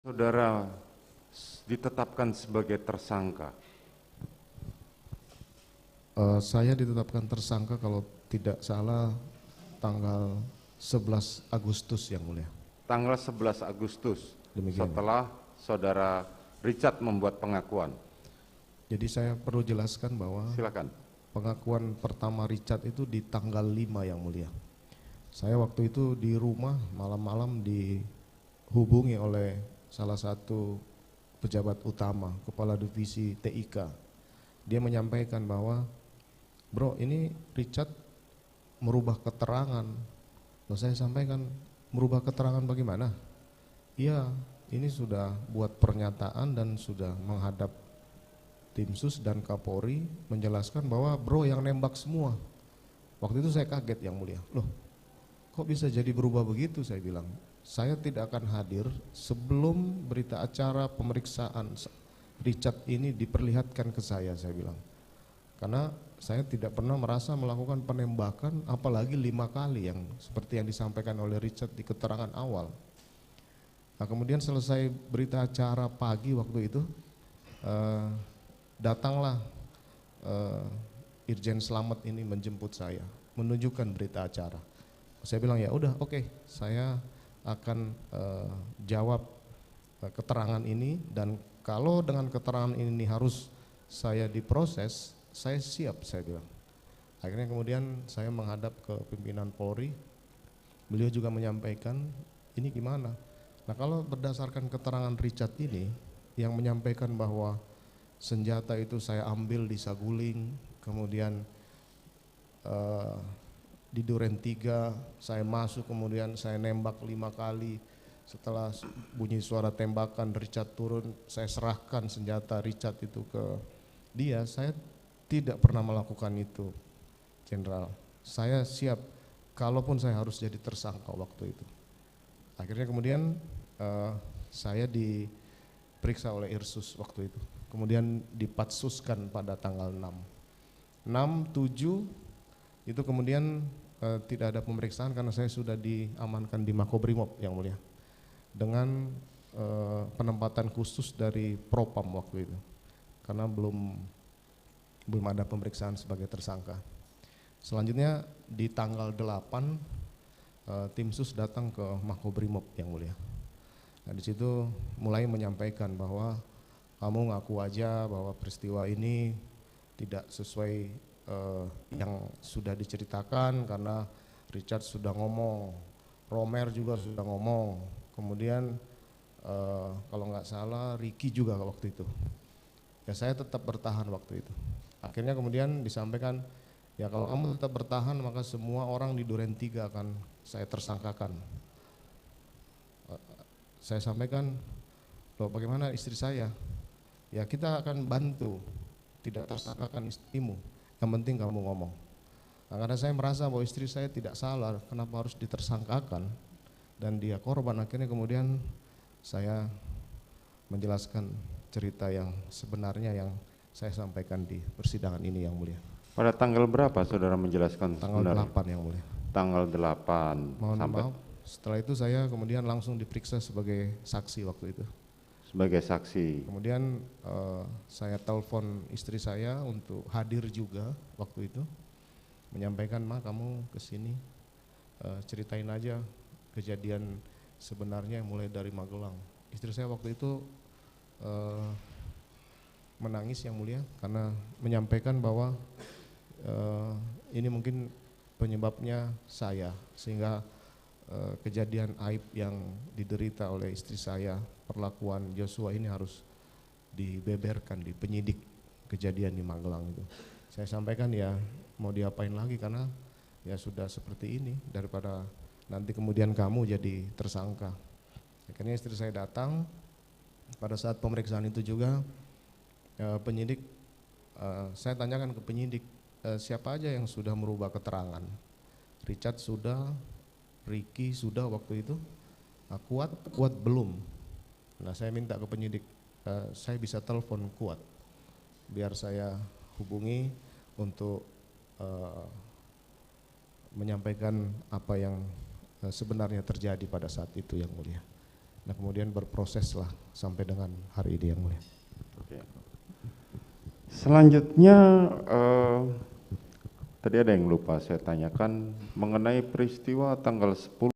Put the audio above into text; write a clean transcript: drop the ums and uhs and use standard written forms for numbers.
Saudara ditetapkan sebagai tersangka. Saya ditetapkan tersangka kalau tidak salah tanggal 11 Agustus yang mulia. Tanggal 11 Agustus, Demikian. setelah saudara Richard membuat pengakuan. Jadi saya perlu jelaskan bahwa Silakan. pengakuan pertama Richard itu di tanggal 5 yang mulia. Saya waktu itu di rumah malam-malam dihubungi oleh salah satu pejabat utama, kepala divisi TIK. Dia menyampaikan bahwa, bro, ini Richard merubah keterangan. Lalu saya sampaikan, merubah keterangan bagaimana? Iya, ini sudah buat pernyataan dan sudah menghadap tim sus dan Kapolri menjelaskan bahwa bro yang nembak semua. Waktu itu saya kaget yang mulia. Loh, kok bisa jadi berubah begitu? Saya bilang, saya tidak akan hadir sebelum berita acara pemeriksaan Richard ini diperlihatkan ke saya bilang. Karena saya tidak pernah merasa melakukan penembakan, apalagi 5 kali yang seperti yang disampaikan oleh Richard di keterangan awal. Nah, kemudian selesai berita acara pagi waktu itu, datanglah Irjen Slamet ini menjemput saya, menunjukkan berita acara. Saya bilang ya udah, oke, saya akan jawab keterangan ini, dan kalau dengan keterangan ini harus saya diproses, saya siap, saya bilang. Akhirnya kemudian saya menghadap ke pimpinan Polri, beliau juga menyampaikan ini gimana. Nah, kalau berdasarkan keterangan Richard ini yang menyampaikan bahwa senjata itu saya ambil di Saguling, kemudian di Duren 3 saya masuk, kemudian saya nembak 5 kali. Setelah bunyi suara tembakan, Richard turun, saya serahkan senjata Richard itu ke dia. Saya tidak pernah melakukan itu, Jenderal. Saya siap kalaupun saya harus jadi tersangka waktu itu. Akhirnya kemudian saya diperiksa oleh Irsus waktu itu. Kemudian dipatsuskan pada tanggal 6, 7 itu kemudian tidak ada pemeriksaan karena saya sudah diamankan di Makobrimob yang mulia dengan penempatan khusus dari Propam waktu itu karena belum ada pemeriksaan sebagai tersangka. Selanjutnya di tanggal 8 tim sus datang ke Makobrimob yang mulia. Nah, di situ mulai menyampaikan bahwa kamu ngaku aja bahwa peristiwa ini tidak sesuai yang sudah diceritakan karena Richard sudah ngomong, Romer juga sudah ngomong, kemudian kalau nggak salah Ricky juga waktu itu. Ya saya tetap bertahan waktu itu. Akhirnya kemudian disampaikan, ya kalau kamu tetap bertahan maka semua orang di Duren 3 akan saya tersangkakan. Saya sampaikan, loh bagaimana istri saya? Ya kita akan bantu, tidak tersangkakan istrimu, yang penting kamu ngomong. Nah, karena saya merasa bahwa istri saya tidak salah, kenapa harus ditersangkakan dan dia korban. Akhirnya kemudian saya menjelaskan cerita yang sebenarnya yang saya sampaikan di persidangan ini yang mulia. Pada tanggal berapa saudara menjelaskan Tanggal sebenarnya? 8 yang mulia. Tanggal 8. Mohon sampai maaf, setelah itu saya kemudian langsung diperiksa sebagai saksi waktu itu. Sebagai saksi. Kemudian saya telepon istri saya untuk hadir juga waktu itu, menyampaikan, Ma kamu kesini ceritain aja kejadian sebenarnya mulai dari Magelang. Istri saya waktu itu menangis yang mulia karena menyampaikan bahwa ini mungkin penyebabnya saya, sehingga kejadian aib yang diderita oleh istri saya, perlakuan Joshua ini harus dibeberkan di penyidik kejadian di Magelang itu. Saya sampaikan ya mau diapain lagi karena ya sudah seperti ini, daripada nanti kemudian kamu jadi tersangka. Akhirnya istri saya datang, pada saat pemeriksaan itu juga penyidik, saya tanyakan ke penyidik siapa aja yang sudah merubah keterangan. Richard sudah, Ricky sudah waktu itu, Kuat belum. Nah saya minta ke penyidik, saya bisa telepon Kuat biar saya hubungi untuk menyampaikan apa yang sebenarnya terjadi pada saat itu yang mulia. Nah kemudian berproseslah sampai dengan hari ini yang mulia. Oke. Selanjutnya tadi ada yang lupa saya tanyakan mengenai peristiwa tanggal 10